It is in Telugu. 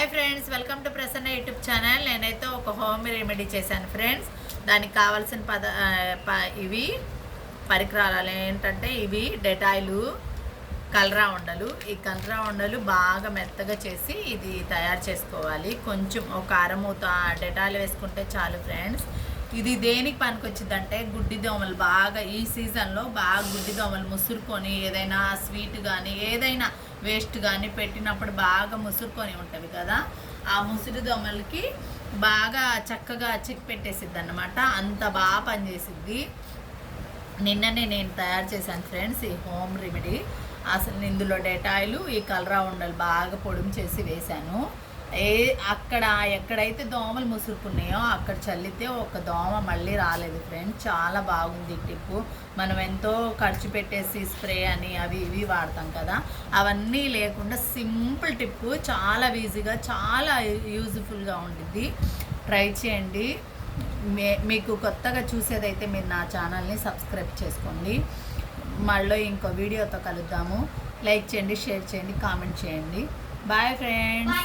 Hi friends, welcome to Prasanna YouTube channel. నేనైతే ఒక హోమ్ రెమెడీ చేశాను ఫ్రెండ్స్. దానికి కావాల్సిన ఇవి పరికరాలు ఏంటంటే ఇవి డెటాయిలు, కలరా ఉండలు. ఈ కలరా ఉండలు బాగా మెత్తగా చేసి ఇది తయారు చేసుకోవాలి. కొంచెం ఒక అరమూత డెటాయిల్ వేసుకుంటే చాలు ఫ్రెండ్స్. ఇది దేనికి పనికొచ్చిందంటే గుడ్డి దోమలు బాగా ఈ సీజన్లో బాగా గుడ్డి దోమలు ముసురుకొని ఏదైనా స్వీట్ కానీ ఏదైనా వేస్ట్ కానీ పెట్టినప్పుడు బాగా ముసురుకొని ఉంటుంది కదా, ఆ ముసురు దోమలకి బాగా చక్కగా చిక్ పెట్టేసిద్ది అన్నమాట. అంత బాగా పనిచేసిద్ది. నిన్ననే నేను తయారు చేశాను ఫ్రెండ్స్ ఈ హోమ్ రెమెడీ. అసలు ఇందులో డెటాయిలు, ఈ కలరా ఉండలు బాగా పొడుము చేసి వేశాను. ఎక్కడైతే దోమలు ముసురుకున్నాయో అక్కడ చల్లితే ఒక దోమ మళ్ళీ రాలేదు ఫ్రెండ్స్. చాలా బాగుంది టిప్పు. మనం ఎంతో ఖర్చు పెట్టేసి స్ప్రే అని అవి ఇవి వాడతాం కదా, అవన్నీ లేకుండా సింపుల్ టిప్పు, చాలా ఈజీగా చాలా యూజ్ఫుల్గా ఉంటుంది. ట్రై చేయండి. మీకు కొత్తగా చూసేదైతే మీరు నా ఛానల్ని సబ్స్క్రైబ్ చేసుకోండి. మళ్ళీ ఇంకో వీడియోతో కలుద్దాము. లైక్ చేయండి, షేర్ చేయండి, కామెంట్ చేయండి. Bye friends.